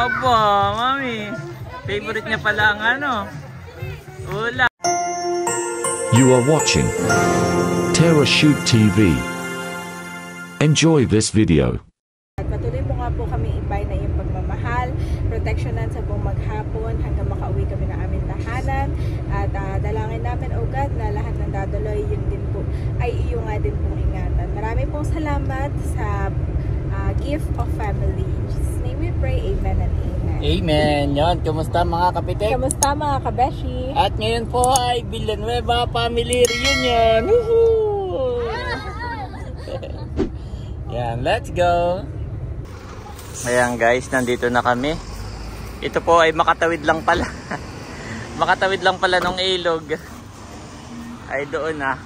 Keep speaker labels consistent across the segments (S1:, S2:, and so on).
S1: Aba, mami. Favorite niya pala ang ano. Ulam.
S2: You are watching Terrashoot TV. Enjoy this video.
S3: Patuloy po nga po kami ibay na iyong pagmamahal, proteksyonan sa buong maghapon hanggang makauwi kami ng aming tahanan. At dalangin namin, O God, na lahat ng dadaloy, yun din po, ay iyo nga din pong ingatan. Marami pong salamat sa gift of family. In Jesus' name we pray, amen and amen.
S1: Amen. Yan, kumusta mga kapitek?
S3: Kamusta mga kabeshi?
S1: At ngayon po ay Villanueva Family Reunion. Woohoo! Yan, let's go! Ayan guys, nandito na kami. Ito po ay makatawid lang pala. Makatawid lang pala ng ilog. Ay doon na.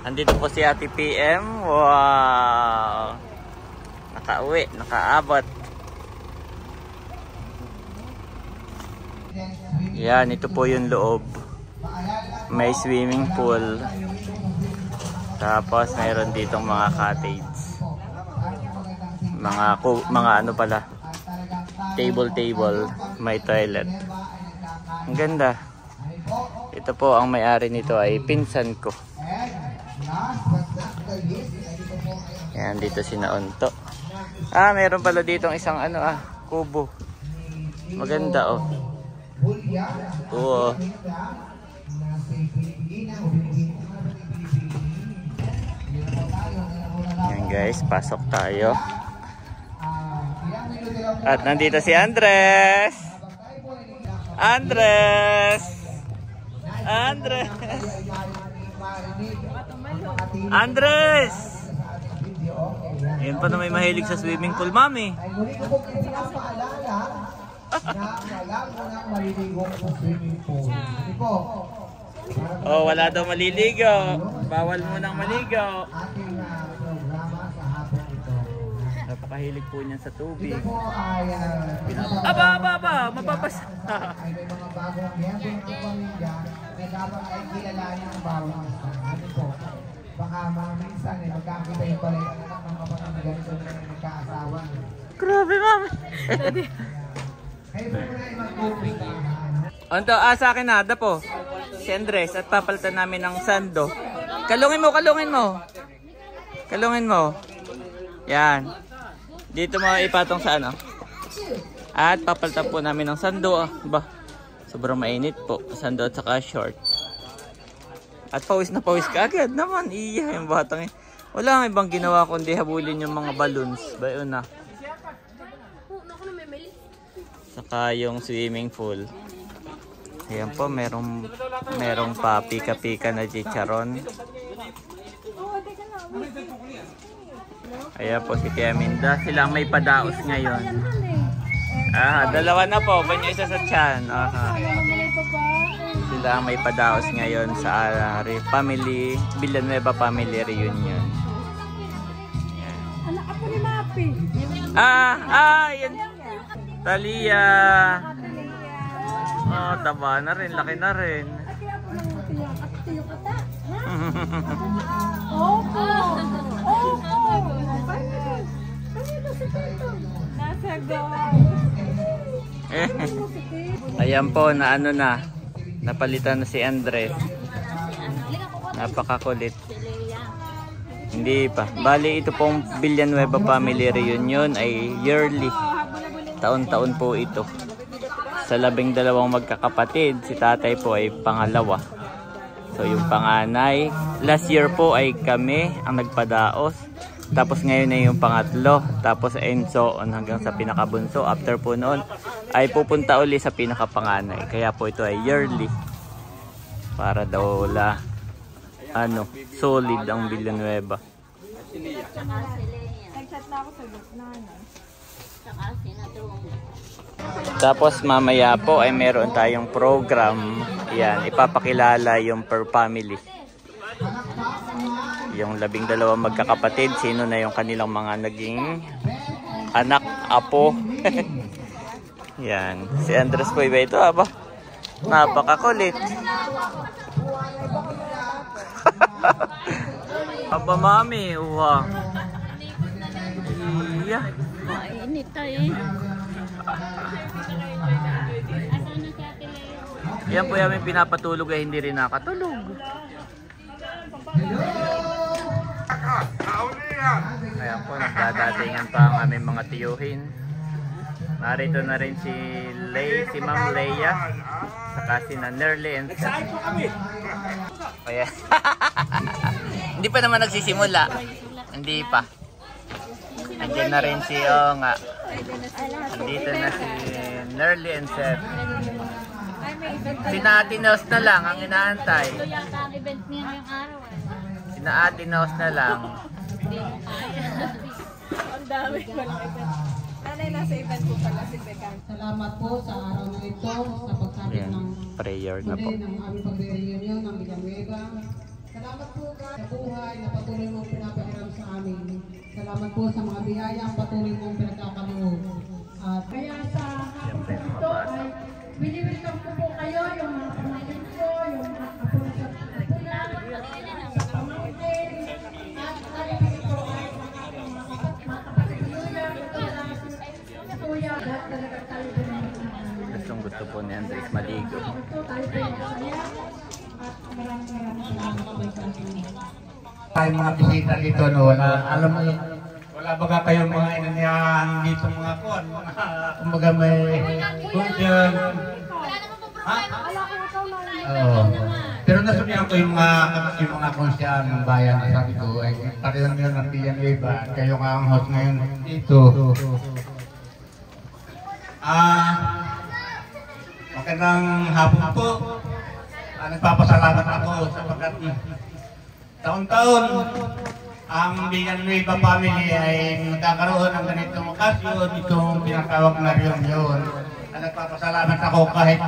S1: Andito po si Ate PM. Wow! Nakauwi, nakaabot. Yan, ito po yung loob. May swimming pool. Tapos mayroon ditong mga cottage. Mga ano pala. Table. May toilet. Ang ganda. Ito po ang may-ari nito ay pinsan ko. Yan, dito si Naunto. Mayroon pala ditong isang kubo. Maganda oh. Oo. Yan guys, pasok tayo. At nandito si Andres. Andres. Yan pa na may mahilig sa swimming pool, mami. Oh, wala daw maliligo. Bawal mo nang maligo. Napakahilig po niyan sa tubig. Aba, mapapasa.
S4: Ay may mga bagong miyembro ng pamilya na dapat ay kilalanin ang bawang isa. Ano po? Baka mga minsan magkakita yung pala yung anak ng kapatid na ganito na nagkaasawa.
S1: Grabe, mami.
S4: Kayo po muna ay mag-coping.
S1: Anto, sa akin na, po. Si Andres at papalitan namin ng sando. Kalungin mo. Yan. Dito mo ipatong sa ano. At papalitan po namin ng sando. Sobrang mainit po. Sando at saka short. At pawis na pawis ka agad naman. Iya yung batang. Wala nga ibang ginawa kundi habulin yung mga balloons. Bayon na. Saka yung swimming pool. Ayan po, merong pa-pika-pika na chicharon. Ayan po si Tia Minda. Sila may padaos ngayon. Dalawa na po. Banyo isa sa tiyan. Sila may padaos ngayon sa Villanueva Family Reunion.
S3: Anak ako ni Mapi.
S1: Yan. Talia. Taba na rin. Laki na rin.
S3: Opo. Nasa
S1: Ayan po, napalitan na si Andres. Napakakulit. Hindi pa. Bali, ito pong Villanueva Family Reunion ay yearly. Taon-taon po ito. Sa 12 magkakapatid, si tatay po ay pangalawa. So yung panganay, last year po ay kami ang nagpadaos. Tapos ngayon na yung pangatlo. Tapos and so on hanggang sa pinakabunso. After po noon ay pupunta uli sa pinakapanganay. Kaya po ito ay yearly. Para daw solid ang Villanueva.
S3: Nag-chat na ako sa group na
S1: Tapos mamaya po ay meron tayong program. Yan, ipapakilala yung per family. Yung 12 magkakapatid, sino na yung kanilang mga naging anak, apo. Yan, si Andres po iba ito, napakakulit. Aba mami, uwa. Iya.
S5: dito eh. Asan na si Ate Leo?
S1: Yan po yung pinapatulog ay hindi rin nakatulog. Ayan po, nagdadatingan pa ang aming mga tiyuhin. Narito na rin si Ma'am Leia, saka si Nerly and Seth. Ayan. Hindi pa naman nagsisimula. Hindi pa. Andiyan na rin si nga. Andito na si Nerly and Seth. Si Natinos na lang ang inaantay.
S5: Ito yata ang event niya ngayong araw eh.
S1: Si Natinos na lang.
S3: Ang dami palang event. Nanay, nasa event po pala si Bekan.
S6: Salamat po sa araw na ito sa pagsapit
S1: Ayan,
S6: ng
S1: prayer na po.
S6: ng aming pagre-reunion ng Villanueva. Salamat po God sa buhay na patuloy mong pinapahiram sa amin. Salamat po sa mga biyaya ang patuloy mong pinagkakaloob. At kaya sa
S1: Siyempre,
S6: ito
S1: mabasa.
S6: ay binibigyan ko po kayo yung mga pamangkin ko, yung mga apo sa pamangkin, at nalipin ko ay mga kapatid niya, kuya, lahat talaga tayo
S1: Gustong gusto po ni Andres maligo.
S4: Tayo mga bisita dito, no? Alam mo, wala baga kayong mga inanyahan dito mga kuwan. Kumbaga may function. Ha? Oo. Pero nasabihan ko yung mga konsyan ng bayan na sabi ko, ay parehong yun ng Villanueva. Kayo nga ang host ngayon dito. Magandang hapon po. Nagpapasalamat ako sapagkat taon-taon ang Villanueva family ay nagkakaroon ng ganitong okasyon, itong pinatawag na reunion. Nagpapasalamat ako kahit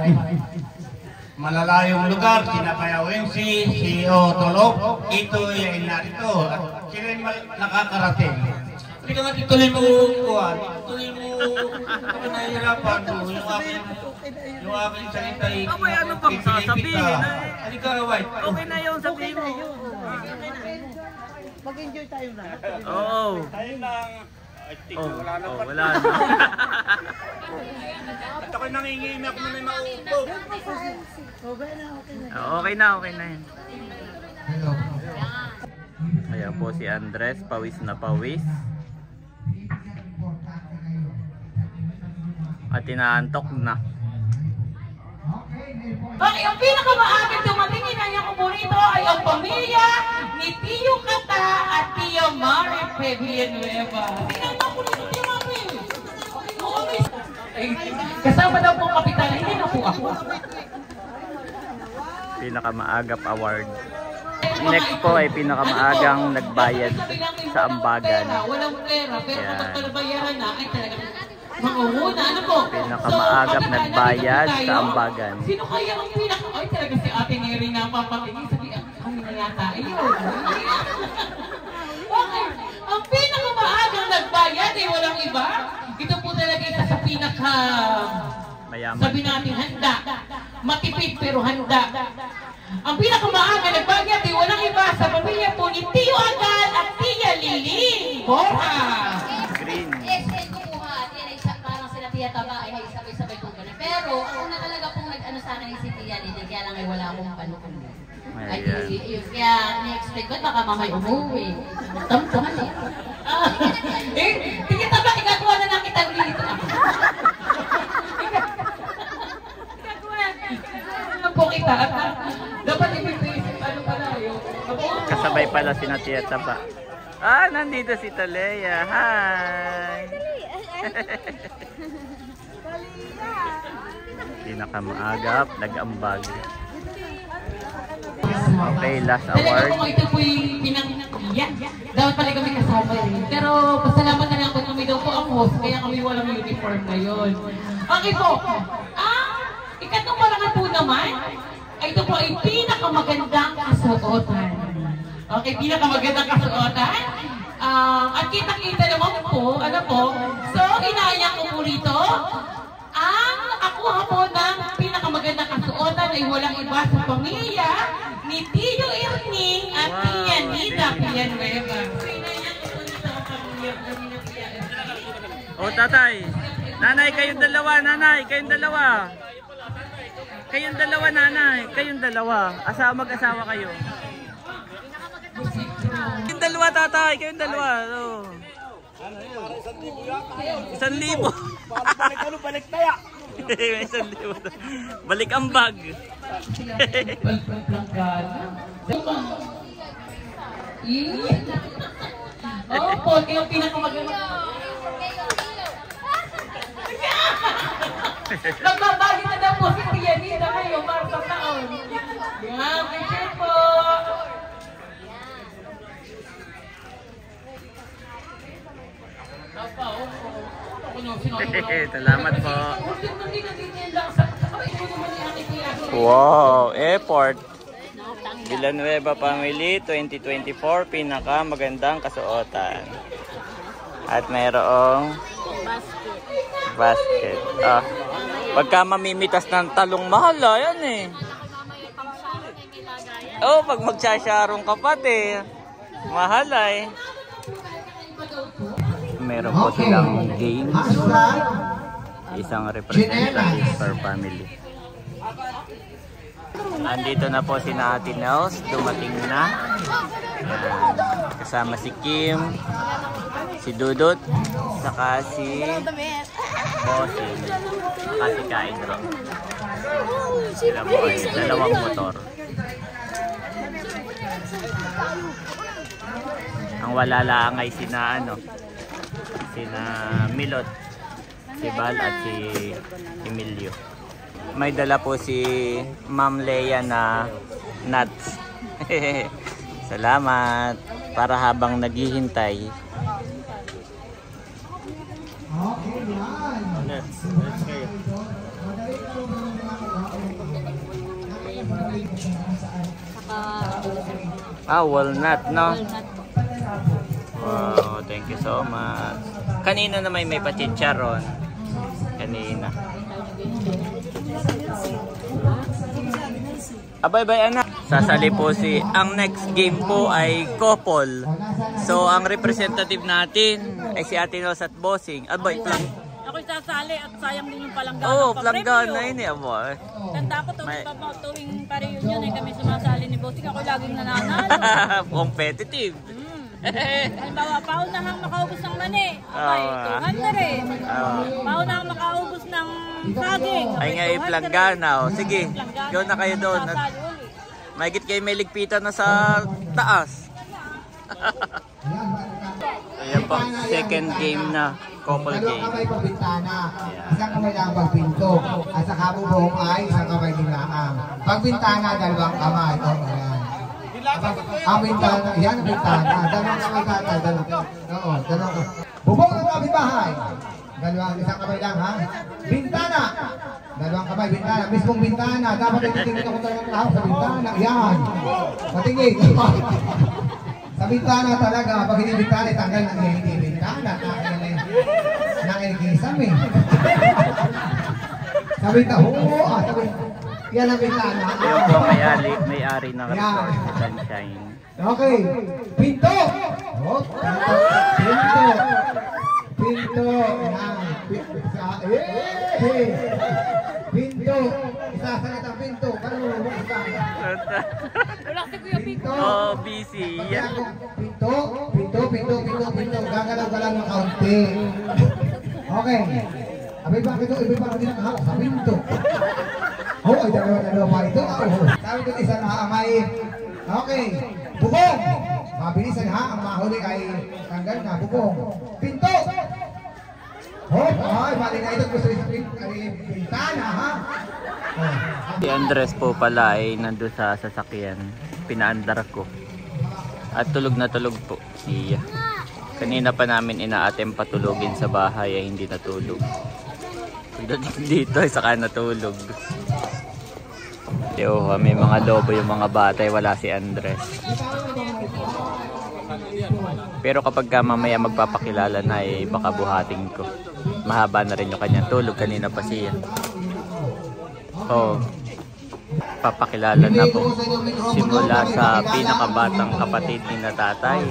S4: malalayong lugar, sinapaya ONC, si Otolo, ito ay narito at sila ay nakakarating. Hindi ka nga ituloy mo kuhan, ituloy mo ako nahihirapan mo, yung aking salita ay
S1: Abay, ano pang sasabihin?
S4: Hindi ka, White.
S1: Okay na yun, sabihin mo.
S6: Mag-enjoy tayo na.
S1: Oo.
S7: Tayo lang.
S1: Wala na. Wala na.
S7: At ako'y nanginginig ako na maupo.
S1: Okay na yun.
S4: Hello.
S1: Ayan po si Andres, pawis na pawis. At inaantok na.
S8: Bakit ang pinakamaagang dumating na niya kumulito ay ang pamilya ni Tio Kata at Tio Mari Villanueva. Tinanong ko nito Tio Mari. Kasama daw po kapitan, hindi na po ako.
S1: Pinakamaagap award. Next po ay pinakamaagang nagbayad sa ambagan.
S8: Walang pera, pero kapag talabayaran na, ay talaga mangunguna, ano po?
S1: Pinakamaagap nagbayad sa ambagan.
S8: Sino kaya ang ay talaga si Ate Neri na papatingin, sabi, kami na yata, ayun. Okay, ang pinakamaagang nagbayad ay walang iba. Ito po talaga isa sa pinaka,
S1: Mayaman.
S8: sabi natin, handa. Matipid pero handa. Ang pinakamaaga nagbayad ay walang iba sa pamilya po ni Tio Agal at Tia Liling Borja.
S1: Green.
S5: Extend ko po ha, parang sila Tia Taba ay sabay-sabay po ganun. Pero ako na talaga pong nag-ano sana yung si Tia Liling, kaya lang ay wala akong panukon. Ay, yun. Kaya na-expect ko, baka mamay umuwi. Tampuhan eh.
S8: Tia Taba, igagawa na lang kita dito. Ano po kita? Dapat ipipisip, ano pala yun?
S1: Kasabay pala si Tia Taba. Nandito si Talea. Hi! Pinakamaagap, nag-ambag. Okay, last award.
S8: Talaga po ito po yung pinang-iyan. Dapat pala kami kasama rin. Pero pasalamat na lang po kami daw po ang host, kaya kami walang uniform ngayon. Okay po. Ikatong parangan po naman, ito po ay pinakamagandang kasuotan. Okay, pinakamagandang kasuotan. At kita-kita naman po, ano po, so inaya ko po rito, ang akuha po ng pinakamagandang kasuotan ay walang iba sa pamilya ni Tio Erning at Tia Nida Villanueva. So inaya ko po rito ang pamilya ni Tia Erning.
S1: O tatay. Nanay, kayong dalawa, nanay. Kayong dalawa. Kayong dalawa, nanay. Kayong dalawa. Mag-asawa kayo. Kayong dalawa, tatay. Kayong dalawa. Oh. 1,000.
S7: Balik taya.
S1: 1,000. Balik ang bag.
S8: Opo, kayo pinakamaganda. Nagbabagi na daw po si Tianita kayo para sa taon. Yan, picture po.
S1: Salamat po. Wow, airport. Villanueva Family 2024, pinaka magandang kasuotan. At mayroong basket. Pagka mamimitas ng talong, mahal yan eh. Oh, pag magsasyarong ka pati, mahal eh. Meron po silang games. Isang representative per family. Andito na po si Ate Nels, dumating na. Kasama si Kim, si Dudut, saka si Bossing, saka si Kaidro. Sila po ay dalawang motor. Ang wala lang ay sina Milot, si Bal at si Emilio. May dala po si Ma'am Leia na nuts. Salamat. Para habang naghihintay. Nuts. Walnut, no? Wow, thank you so much. Kanina na may pachicharon. Kanina. Abay anak. Sasali po ang next game po ay couple. So ang representative natin ay si Ate Nels at Bossing. Abay,
S9: ako'y sasali at sayang din yung palanggana.
S1: Oh, palanggana yun eh, aboy.
S9: Tanda ko tuwing pa-reunion ay kami sumasali ni Bossing. Ako'y laging nananalo.
S1: Competitive.
S9: Halimbawa, paunahang makaubos ng mani. Okay, 200. Paunahang makaubos ng saging.
S1: Ay nga, palanggana. Sige, gawin na kayo doon. Mahigit kayo may ligpitan na sa taas. Ayan po, second game na. Couple game.
S6: Dalawang kamay pagbintana, isang kamay lang pagpinto, at sa kabubong ay isang kamay nilaang. Pagbintana, dalawang kamay. O, ayan. Ang bintana, yan ang bintana. Dalawang kamay tatay, dalawang. Oo, dalawang. Bubong ng kapitbahay. Isang kamay lang, ha? Bintana. Dalawang kamay, bintana. Mismong bintana. Dapat ay titingin ako talagang tao sa bintana. Yan. Patingin. Sa bintana talaga. Pag hindi bintana, tanggal ng hindi bintana. Nakikisam eh. Sa bintana. Oo, yan ang bintana.
S1: Yan po may-ari ng resort. Sunshine.
S6: Okay. Pinto. Pinto. Pinto. Pinto. Isasalit ang pinto. Paano mo buksan?
S9: Wala si Kuya Pico.
S1: Oh, busy.
S6: Pinto. Gagalaw ka lang ng kaunti. Okay. Abay bakit ito? Ibig bakit nakahawak sa pinto? Oh, ay dalawa pa ito. Sabi ko isa na may. Okay. Bubong. Mabilisan ha. Ang mahuli ay tanggal na. Bubong. Pinto. Oh, ay mali na ito. Gusto isang pintana ha.
S1: Si Andres po pala ay nandun sa sasakyan. Pinaandar ko. At tulog na tulog po siya. Kanina pa namin inaatem patulogin sa bahay ay hindi natulog. Pagdating dito ay saka natulog. May mga lobo yung mga bata ay wala si Andres. Pero kapag mamaya magpapakilala na ay baka buhating ko. Mahaba na rin yung kanyang tulog. Kanina pa siya. Oh, papakilala na po. Simula sa pinakabatang kapatid ni na tatay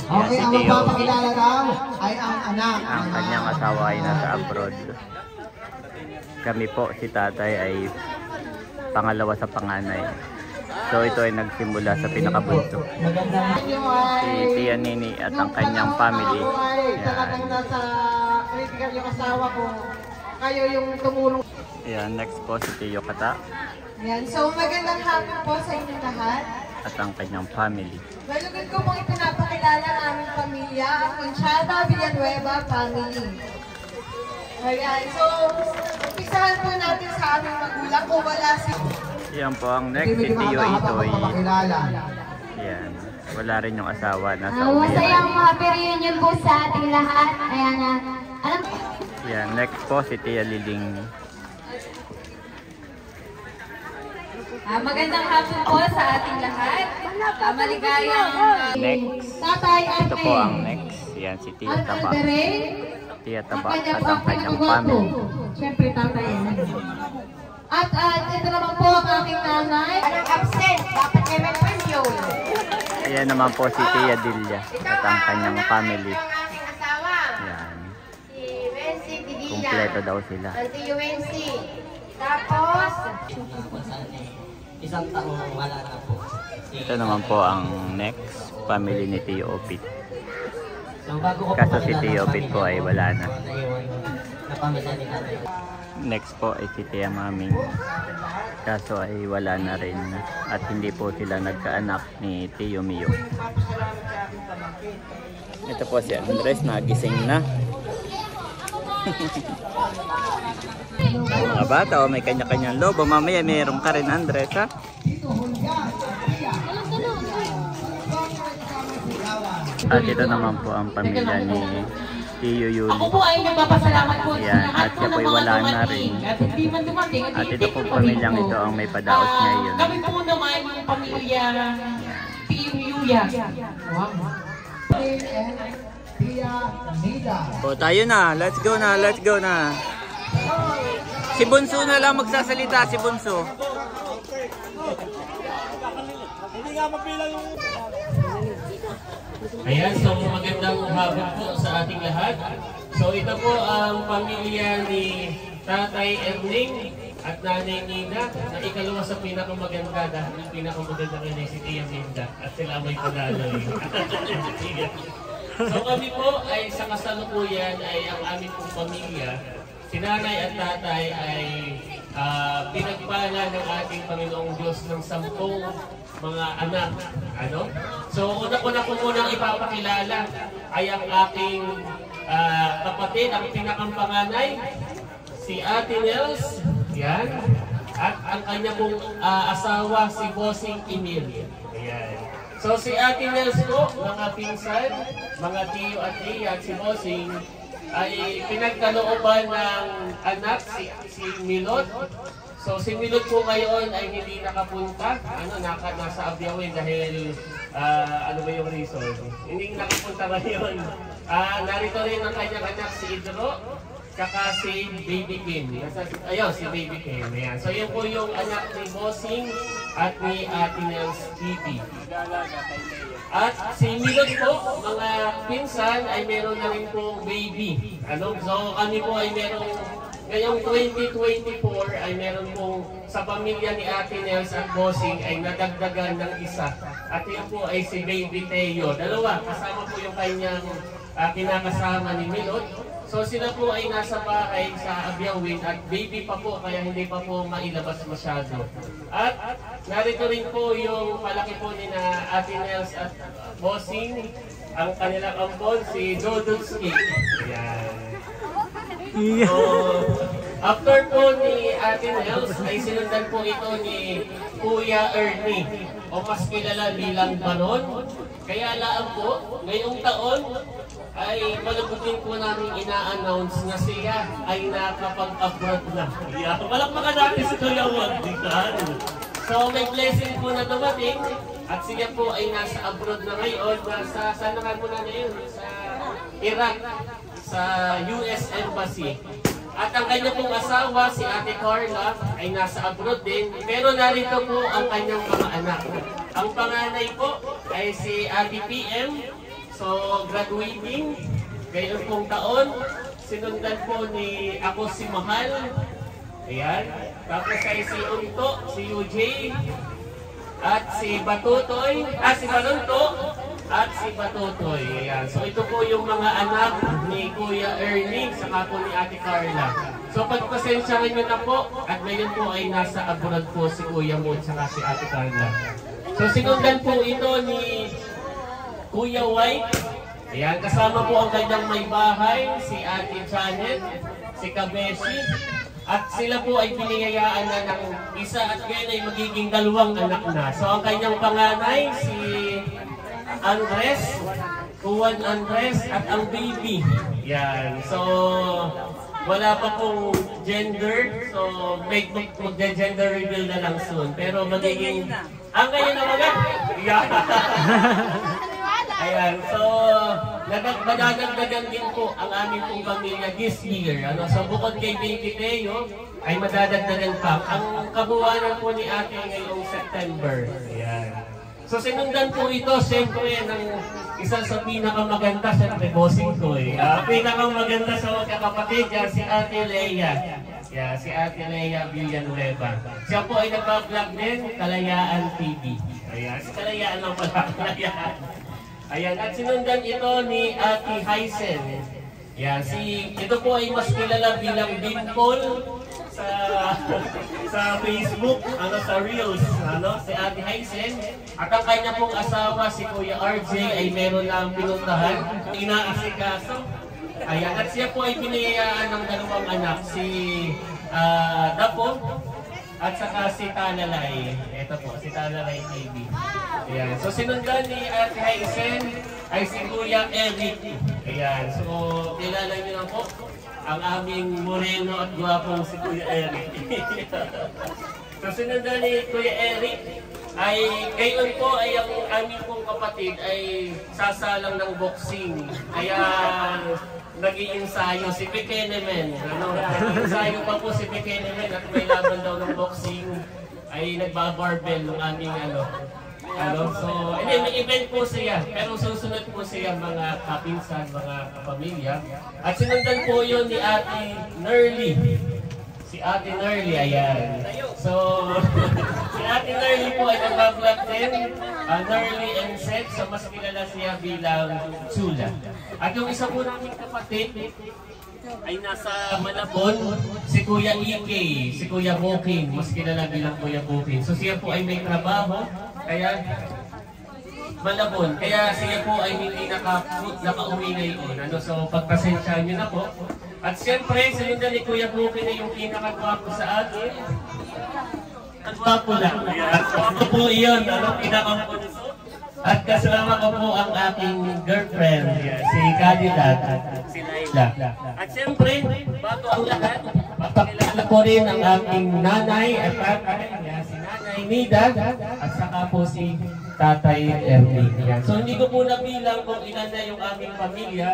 S6: Okay,
S1: si
S6: ang
S1: Tio.
S6: magpapakilala daw ay ang anak.
S1: Ang kanyang asawa ay nasa abroad. Kami po, si tatay ay pangalawa sa panganay. So ito ay nagsimula sa pinakabunso. Si Tia Nini at ang kanyang family.
S6: Sa katang nasa critical yung asawa ko, kayo yung tumulong.
S1: Ayan, next po si Tio Kata
S3: Yan. So, magandang hapon po sa inyong lahat.
S1: at ang kanyang family.
S3: Malugod ko pong ipinapakilala ang aming pamilya, ang Conchata Villanueva family. Ayan. So, umpisahan po natin sa aming magulang kung wala si...
S1: Yan po ang next, si Tio Itoy. Yan. Wala rin yung asawa. Nasa
S10: Masayang
S1: uwi.
S10: happy reunion po sa ating lahat. Ayan na. Alam ko.
S1: Yan. Next po si Tia Liling.
S10: Magandang hapon po sa ating lahat. Maligayang
S1: Next.
S10: tatay at
S1: Ito po ang next. Yan si Tia Taba. Tia Taba at ang kanyang
S10: po.
S1: family.
S10: Siyempre tatay yan. At ito naman po ang aking nanay.
S3: Anong absent? Dapat ay may premyo.
S1: Ayan naman po si Tia Dilia at ang kanyang family.
S3: Ang aking asawa,
S1: Yan.
S3: si Wency Tidilla.
S1: Kumpleto daw sila.
S3: Auntie Wency. Tapos,
S11: Isang taong wala na po.
S1: Ito naman po ang next family ni Tio Opit.
S11: So, bago ko
S1: Kaso si
S11: pakilala
S1: Tio
S11: ang
S1: Opit po ay
S11: family
S1: wala na.
S11: naiwan na pamilya ni Tatay.
S1: Next po ay si Tia Maming. Kaso ay wala na rin. At hindi po sila nagkaanak ni Tio Mio. Ito po si Andres, nagising na. Mga bata, may kanya-kanyang lobo. Mamaya mayroon ka rin, Andres, ha? At ito naman po ang pamilya ni Tio Yuli.
S8: Ako po ay nagpapasalamat po
S1: Yan,
S8: sa lahat
S1: at
S8: po
S1: siya
S8: ng
S1: po'y
S8: mga
S1: wala na
S8: dumating.
S1: rin.
S8: At hindi man dumating.
S1: At ito po pamilyang ito ang may padaos ngayon.
S8: Kami po naman yung pamilya Tio Yuya. Wow.
S1: O, tayo na. Let's go na. Let's go na. Si Bunso na lang magsasalita. Si Bunso.
S7: Hindi nga mapilang yung...
S12: Ayan, so magandang hapon po sa ating lahat. So ito po ang pamilya ni Tatay Erling at Nanay Nina na ikalawa sa pinakamaganda dahil yung pinakamaganda ngayon ay si Tia Minda at sila may panalo. So kami po ay sa kasalukuyan ay ang aming pong pamilya, si Nanay at Tatay ay pinagpala ng ating Panginoong Diyos ng 10 mga anak. Ano? So una-una ko munang ipapakilala ay ang aking kapatid, ang pinakampanganay, si Ate Nels, yan, at ang kanya pong asawa, si Bossing Emil. Ayan. So si Ate Nels po, mga pinsan, mga tiyo at tiya at si Bossing, ay pinagkalooban ng anak, si Milot. So si Milot po ngayon ay hindi nakapunta, nasa Abyawin dahil ano ba yung reason? Hindi nakapunta ngayon. Narito rin ang kanyang anak si Idro, kaka si Baby Kim. Ayun, si Baby Kim. Ayan. So yun po yung anak ni Bossing at ni Ate Nels Kitty. At si Milot po, mga pinsan ay meron na rin pong baby. So kami po ay meron, ngayong 2024 ay meron pong sa pamilya ni Ate Nels at Bossing ay nadagdagan ng isa. At yun po ay si Baby Teo. Dalawa, kasama po yung kanyang kinakasama ni Milot. So sila po ay nasa bahay sa Abyawin at baby pa po kaya hindi pa po mailabas masyado. At narito rin po yung palaki po ni na Ate Nels at Bossing, ang kanilang ampon, si Dodonski. Ayan. So, after po ni Ate Nels ay sinundan po ito ni Kuya Ernie o mas kilala bilang Banon. Kaya laan po, ngayong taon ay malabutin po namin ina-announce na siya ay nakapag-abroad na. Yeah. Malakpakan natin si Kuya Wagdikan. So may blessing po na dumating at siya po ay nasa abroad na ngayon. Saan na nga muna ngayon? Sa Iraq, sa US Embassy. At ang kanya pong asawa, si Ate Carla, ay nasa abroad din. Pero narito po ang kanyang mga anak. Ang panganay po ay si Ate PM, So, graduating, ngayon pong taon, sinundan po ni ako si Mahal. Ayan. Tapos ay si Unto, si UJ, at si Batutoy, si Balunto, at si Batutoy. Ayan. So, ito po yung mga anak ni Kuya Ernie, saka po ni Ate Carla. So, pagpasensyahan nyo na po, at ngayon po ay nasa abroad po si Kuya Moon, saka si Ate Carla. So, sinundan po ito ni Kuya White. Ayan, kasama po ang kanyang may bahay, si Ate Janet, si Kabeshi, at sila po ay piniyayaan na ng isa at ngayon ay magiging dalawang anak na. So ang kanyang panganay, si Andres, Juan Andres, at ang baby. Ayan, so wala pa pong gender, so mag-gender reveal na lang soon. Pero magiging, ngayon na mga? Yeah. Ayan, so madadagdagan din po ang aming pong pamilya this year. So bukod kay Baby Teo, ay madadagdagan pa ang kabuuan po ni ate ngayong September. Ayan. So sinundan po ito, siyempre, ng isa sa pinakamaganda, siyempre, bossing ko eh. Pinakamaganda sa magkakapatid, si Ate Leia. Yeah, si Ate Leia Villanueva. Siya po ay nagpa-vlog din, Kalayaan TV. Ayan, si Kalayaan lang pala, Kalayaan. Ayan, at sinundan ito ni Ate Hysen. Yan, ito po ay mas kilala bilang Binpol sa Facebook, sa Reels, si Ate Hysen. At ang kanya pong asawa, si Kuya RJ, ay meron lang pinuntahan, inaasikaso. Ayan, at siya po ay pinayayaan ng dalawang anak, si Dapo, at saka si Talalay. Ito po, si Talalay TV. Ayan. So sinundan ni Ate Hysen ay si Kuya Eric. Ayan. So kilala niyo na po ang aming moreno at guwapong si Kuya Eric. So sinundan ni Kuya Eric ay ngayon po ay ang aming pong kapatid ay sasalang ng boxing. Kaya nag-iinsayo si Pekenemen. Nag-iinsayo pa po si Pekenemen at may laban daw ng boxing ay nagbabarbell ng aming so, may event po siya. Pero susunod po siya mga kapinsan, mga kapamilya. At sinundan po yun ni Ate Nerly. Si Ate Nerly, ayan. So, si Ate Nerly po ay nag-vlog din. Nerly and Seth, so mas kilala siya bilang Chula. At yung isa po namin kapatid ay nasa Malabon, si Kuya Ike, si Kuya Boking, mas kilala bilang Kuya Boking. So siya po ay may trabaho, kaya Malabon, kaya siya po ay hindi nakauwi ngayon. So pagpasensyahan niyo na po. At siyempre, sinundan ni Kuya Boking na yung pinakagwapo sa atin. Ang gwapo lang. Ako po iyon, pinakapunso. At kasama ko po ang aking girlfriend, si Cadillac, si Laila. At siyempre, bago ang lahat, papakilala ko rin ang aking nanay at tatay, si Nanay Nida, at saka po si Tatay Ernie. So hindi ko po nabilang kung ilan na yung aming pamilya,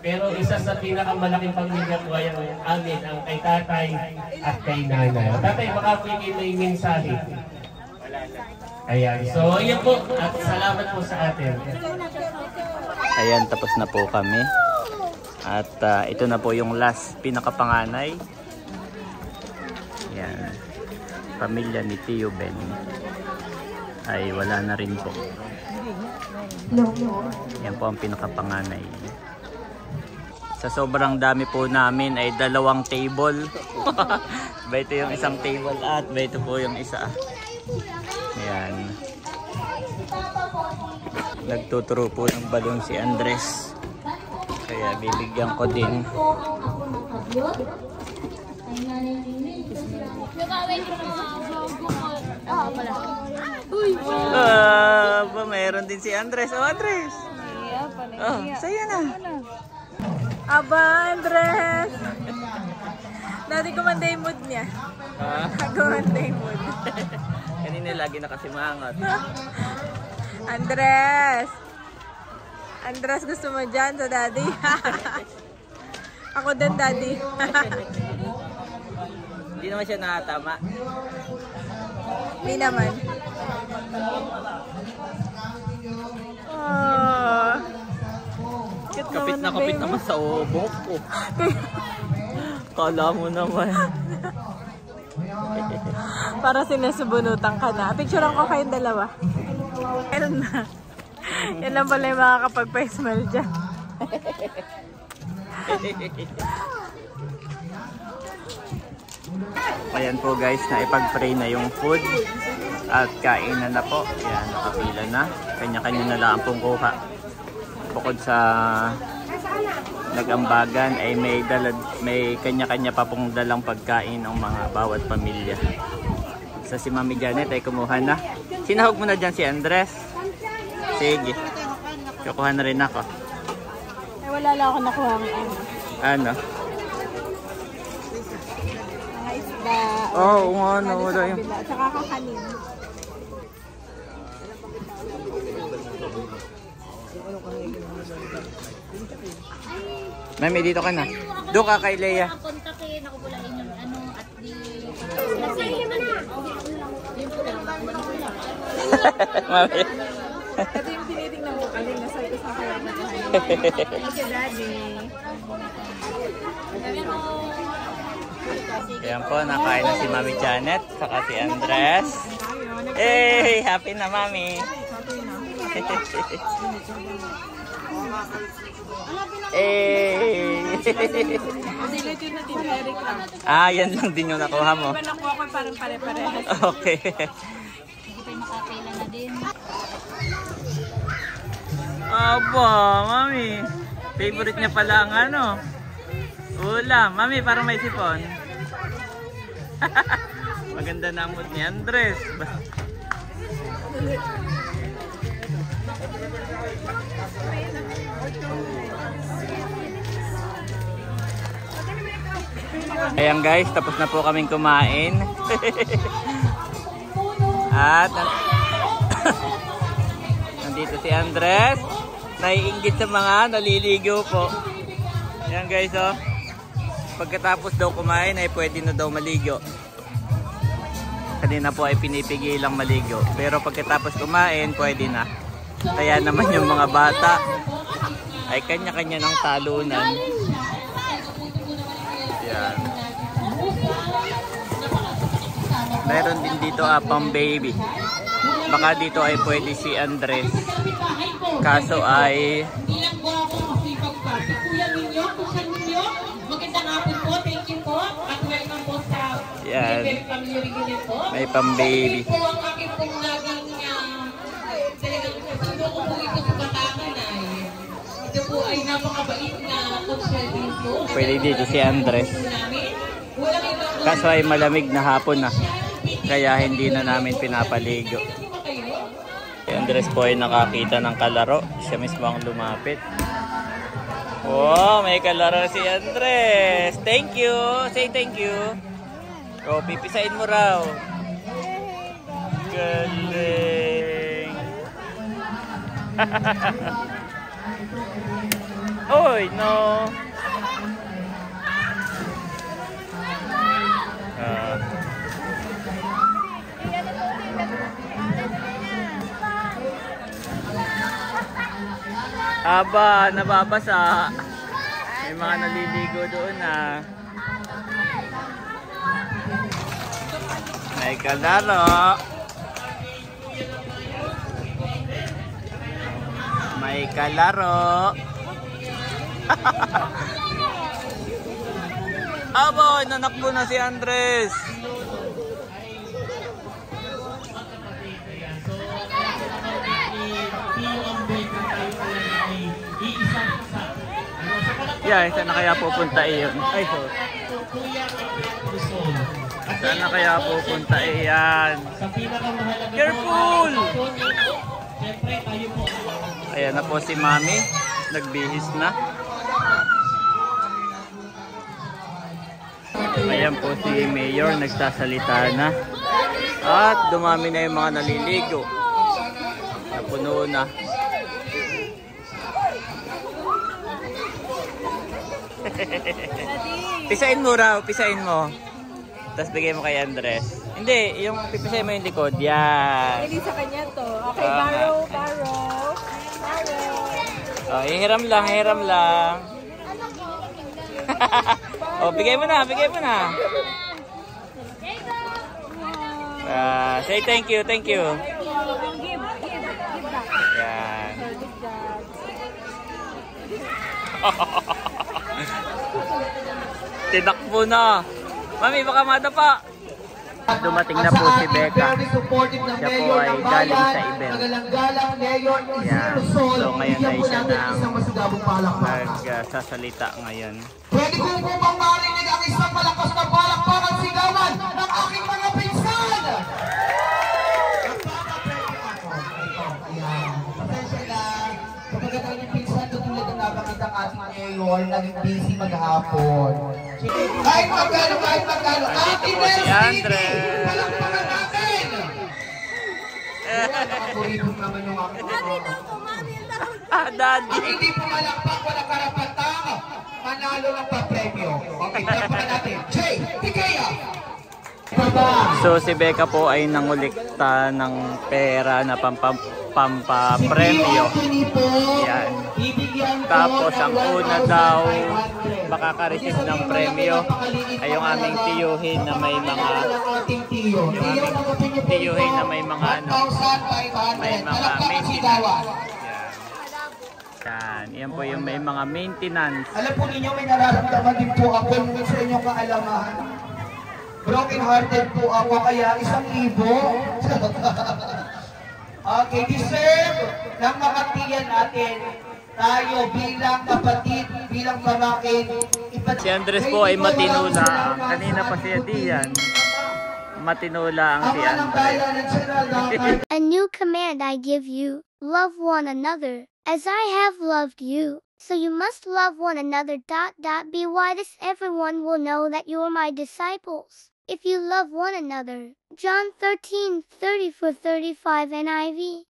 S12: pero isa sa pinakamalaking pamilya ko ay ang amin, ang kay tatay at kay nanay. Tatay, baka po may mensahe. Ayan, so ayan po, at salamat po sa atin.
S1: Ayan, tapos na po kami. At ito na po yung last pinakapanganay. Ayan, pamilya ni Tio Ben ay wala na rin po. Yan po ang pinakapanganay. Sa sobrang dami po namin ay 2 table. Ba ito yung isang table at ba ito po yung isa. Ayan. Nagtuturo po ng balon si Andres. Kaya bibigyan ko din. Ba mayroon din si Andres. Oh, Andres. Oh, saya na.
S3: Aba, Andres. Dati kumanda yung mood niya. Kumanda yung mood.
S1: Kanina lagi nakasimangot.
S3: Andres! Andres, gusto mo dyan sa daddy? Ako din, daddy.
S1: Hindi naman siya nakatama.
S3: Hindi naman. Oh.
S1: Kapit na kapit naman sa ubok ko. Kala mo naman.
S3: Para sinusubunutan ka na. Picturean ko kayong dalawa. Meron na. Yan lang pala yung makakapag-pa-smile dyan.
S1: Ayan po guys, naipag-pray na yung food. At kainan na po. Ayan, nakapila na. Kanya-kanya na lang pong kuha. Bukod sa nag-ambagan ay may kanya-kanya pa pong dalang pagkain ng mga bawat pamilya. Sa si Mami Janet ay kumuha na. Sinahog mo na dyan si Andres. Sige. Kukuha na rin ako.
S3: Ay, wala lang ako nakuha ng ano.
S1: Ano?
S3: Mga isda.
S1: Oo, ano, wala yung...
S3: At saka kakanin.
S1: Mami, dito ka na. Doon ka kay Leia.
S9: Kontakin ako pala inyong ano at di...
S1: Mami.
S3: Ito yung tinitingnan mo. Aling nasa ito sa kaya na thank you, Daddy.
S1: Ayan po, nakain na si Mami Janet, saka si Andres. Hey, happy na Mami. Ah, yan lang din yung nakuha mo.
S3: Iba nakuha ko parang pare-parehas.
S1: Okay.
S9: Hindi pa yung makapila na din.
S1: Aba, Mami. Favorite niya pala ang ano. Ulam. Mami, parang may sipon. Maganda na ang mood ni Andres. Ayan guys, tapos na po kaming kumain. At nandito si Andres. Naiinggit sa mga naliligo po. Ayan guys, oh. Pagkatapos daw kumain ay pwede na daw maligo. Kanina po ay pinipigilang maligo. Pero pagkatapos kumain, pwede na. Kaya naman yung mga bata ay kanya-kanya ng talunan. Yan. Meron din dito pang baby. Baka dito ay pwede si Andres. Kaso ay yan. May pang baby. Pwede dito si Andres. Kaso ay malamig na hapon na. Kaya hindi na namin pinapaligo. Si Andres po ay nakakita ng kalaro. Siya mismo ang lumapit. Wow, may kalaro si Andres. Thank you. Say thank you. O, pipisain mo raw. Galing. Oy, no. Aba, nababasa. May mga naliligo doon na. May kalaro. May kalaro. Aba, nanakbo na si Andres. Yeah, saan na kaya pupunta iyon? Ay, so. Saan na kaya pupunta iyan? Careful! Ayan na po si Mami. Nagbihis na. Ayan po si Mayor. Nagsasalita na. At dumami na yung mga naliligo. Napuno na. Pisain mo raw, pisain mo. Tapos bigay mo kay Andres. Hindi, yung pipisain mo yung likod. Yan.
S3: Hindi sa kanya to. Okay, Barrow.
S1: Oh, hiram lang, hiram lang. Oh, bigay mo na, bigay mo na. Say thank you, thank you. Yan. Tinakbo na. Mami, baka madapa. Dumating na po si Becca. Siya po ay galing sa event. Yan. So ngayon ay siya nang magsasalita ngayon.
S6: Pwede ko po bang marinig ang isang malakas na palakpakan sigawan ng aking mga pinsan? Pasensya na. Kapag ang aking pinsan, tutulad ang napakita ang ating mayor, naging busy maghapon. Kahit magkano, ating
S1: si Andre.
S6: palakpakan natin! Nakakuripot naman yung aking
S1: Daddy.
S6: hindi po malakpak, wala karapatang manalo ng pa-premyo. Okay, palakpakan natin. Jay, Tikaya!
S1: So si Becca po ay nangulikta ng pera na pampapremyo. Yan. Tapos ang una daw makaka-receive ng premyo ay yung aming tiyuhin na may mga maintenance. Yan po yung may mga maintenance.
S6: Alam po ninyo, may nararamdaman din po ako nung sa inyong kaalaman. Broken hearted po ako, kaya 1,000. Okay, deserve ng mga tiya natin. Tayo bilang kapatid, bilang pamakin.
S1: Si Andres po ay matinula. Kanina pa siya diyan. Matinula ang si Andres.
S13: A new command I give you, love one another, as I have loved you. So you must love one another. Be why this everyone will know that you are my disciples, if you love one another. John 13:34-35 NIV.